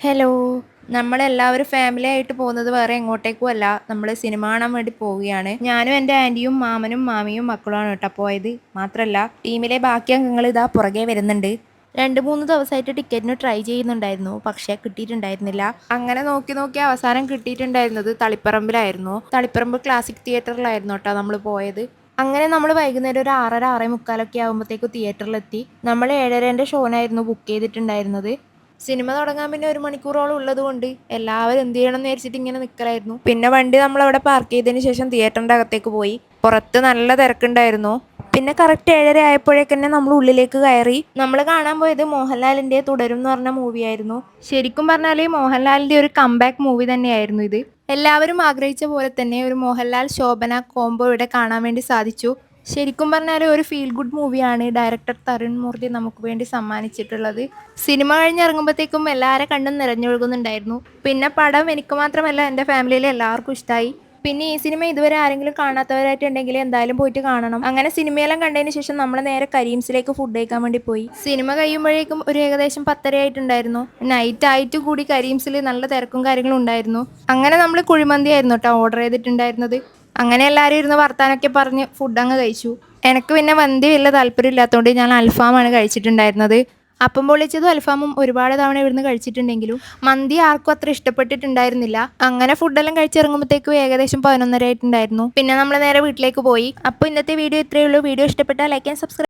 Hello. നമ്മളെല്ലാവരും family ആയിട്ട് പോകുന്നത് വേറെ എങ്ങോട്ടേക്കും അല്ല. നമ്മൾ സിനിമ കാണാൻ വേണ്ടി പോവുകയാണ്. ഞാനും എൻ്റെ ആൻറ്റിയും മാമനും മാമിയും മക്കളുമാണ് കേട്ടോ പോയത്. മാത്രമല്ല ടീമിലെ ബാക്കി അംഗങ്ങൾ ഇതാ പുറകെ വരുന്നുണ്ട്. 2-3 ദിവസമായിട്ട് ടിക്കറ്റിന് ട്രൈ ചെയ്യുന്നുണ്ടായിരുന്നു, പക്ഷേ കിട്ടിയിട്ടുണ്ടായിരുന്നില്ല. അങ്ങനെ നോക്കി നോക്കി അവസാനം കിട്ടിയിട്ടുണ്ടായിരുന്നത് തളിപ്പറമ്പിലായിരുന്നു. തളിപ്പറമ്പ് ക്ലാസിക് തിയേറ്ററിലായിരുന്നു കേട്ടോ നമ്മൾ പോയത്. അങ്ങനെ നമ്മൾ വൈകുന്നേരം ഒരു 6:30 6:45 ആകുമ്പോഴത്തേക്കും തിയേറ്ററിലെത്തി. നമ്മൾ 7:30 ഷോനായിരുന്നു ബുക്ക് ചെയ്തിട്ടുണ്ടായിരുന്നത്. സിനിമ തുടങ്ങാൻ പിന്നെ 1 മണിക്കൂറോളം ഉള്ളത് കൊണ്ട് എല്ലാവരും എന്ത് ചെയ്യണം എന്ന് വിചാരിച്ചിട്ട് ഇങ്ങനെ നിൽക്കലായിരുന്നു. പിന്നെ വണ്ടി നമ്മളവിടെ പാർക്ക് ചെയ്തതിന് ശേഷം തിയേറ്ററിൻ്റെ അകത്തേക്ക് പോയി. പുറത്ത് നല്ല തിരക്കുണ്ടായിരുന്നു. പിന്നെ കറക്റ്റ് 7:30 ആയപ്പോഴേക്കന്നെ നമ്മൾ ഉള്ളിലേക്ക് കയറി. നമ്മൾ കാണാൻ പോയത് മോഹൻലാലിൻ്റെ തുടരും എന്ന് പറഞ്ഞ മൂവിയായിരുന്നു. ശരിക്കും പറഞ്ഞാൽ മോഹൻലാലിൻ്റെ ഒരു കംബാക്ക് മൂവി തന്നെയായിരുന്നു ഇത്. എല്ലാവരും ആഗ്രഹിച്ച പോലെ തന്നെ ഒരു മോഹൻലാൽ ശോഭന കോംബോ ഇവിടെ കാണാൻ വേണ്ടി സാധിച്ചു. ശരിക്കും പറഞ്ഞാൽ ഒരു ഫീൽ ഗുഡ് മൂവിയാണ് ഡയറക്ടർ തരുൺ മൂർത്തി നമുക്ക് വേണ്ടി സമ്മാനിച്ചിട്ടുള്ളത്. സിനിമ കഴിഞ്ഞിറങ്ങുമ്പോഴത്തേക്കും എല്ലാവരുടെ കണ്ണും നിറഞ്ഞൊഴുകുന്നുണ്ടായിരുന്നു. പിന്നെ പടം എനിക്ക് മാത്രമല്ല എൻ്റെ ഫാമിലിയിലെ എല്ലാവർക്കും ഇഷ്ടമായി. പിന്നെ ഈ സിനിമ ഇതുവരെ ആരെങ്കിലും കാണാത്തവരായിട്ടുണ്ടെങ്കിൽ എന്തായാലും പോയിട്ട് കാണണം. അങ്ങനെ സിനിമയെല്ലാം കണ്ടതിന് ശേഷം നമ്മൾ നേരെ കരീംസിലേക്ക് ഫുഡ് കഴിക്കാൻ വേണ്ടി പോയി. സിനിമ കഴിയുമ്പോഴേക്കും ഒരു ഏകദേശം 10:30 ആയിട്ടുണ്ടായിരുന്നു. നൈറ്റ് ആയിട്ട് കൂടി കരീംസിൽ നല്ല തിരക്കും കാര്യങ്ങളും ഉണ്ടായിരുന്നു. അങ്ങനെ നമ്മൾ കുഴിമന്തി ആയിരുന്നു കേട്ടോ ഓർഡർ ചെയ്തിട്ടുണ്ടായിരുന്നത്. അങ്ങനെ എല്ലാവരും ഇരുന്ന് വർത്താനൊക്കെ പറഞ്ഞ് ഫുഡ് അങ്ങ് കഴിച്ചു. എനിക്ക് പിന്നെ മന്തി വലിയ താല്പര്യമില്ലാത്തതുകൊണ്ട് ഞാൻ അൽഫാമാണ് കഴിച്ചിട്ടുണ്ടായിരുന്നത്. അപ്പം പൊള്ളിച്ചതും അൽഫാമും ഒരുപാട് തവണ ഇവിടുന്ന് കഴിച്ചിട്ടുണ്ടെങ്കിലും മന്തി ആർക്കും അത്ര ഇഷ്ടപ്പെട്ടിട്ടുണ്ടായിരുന്നില്ല. അങ്ങനെ ഫുഡെല്ലാം കഴിച്ചിറങ്ങുമ്പോഴത്തേക്കും ഏകദേശം 11:30 ആയിട്ടുണ്ടായിരുന്നു. പിന്നെ നമ്മൾ നേരെ വീട്ടിലേക്ക് പോയി. അപ്പോൾ ഇന്നത്തെ വീഡിയോ ഇത്രയേ ഉള്ളൂ. വീഡിയോ ഇഷ്ടപ്പെട്ടാൽ ലൈക്ക് ആൻഡ് സബ്സ്ക്രൈബ്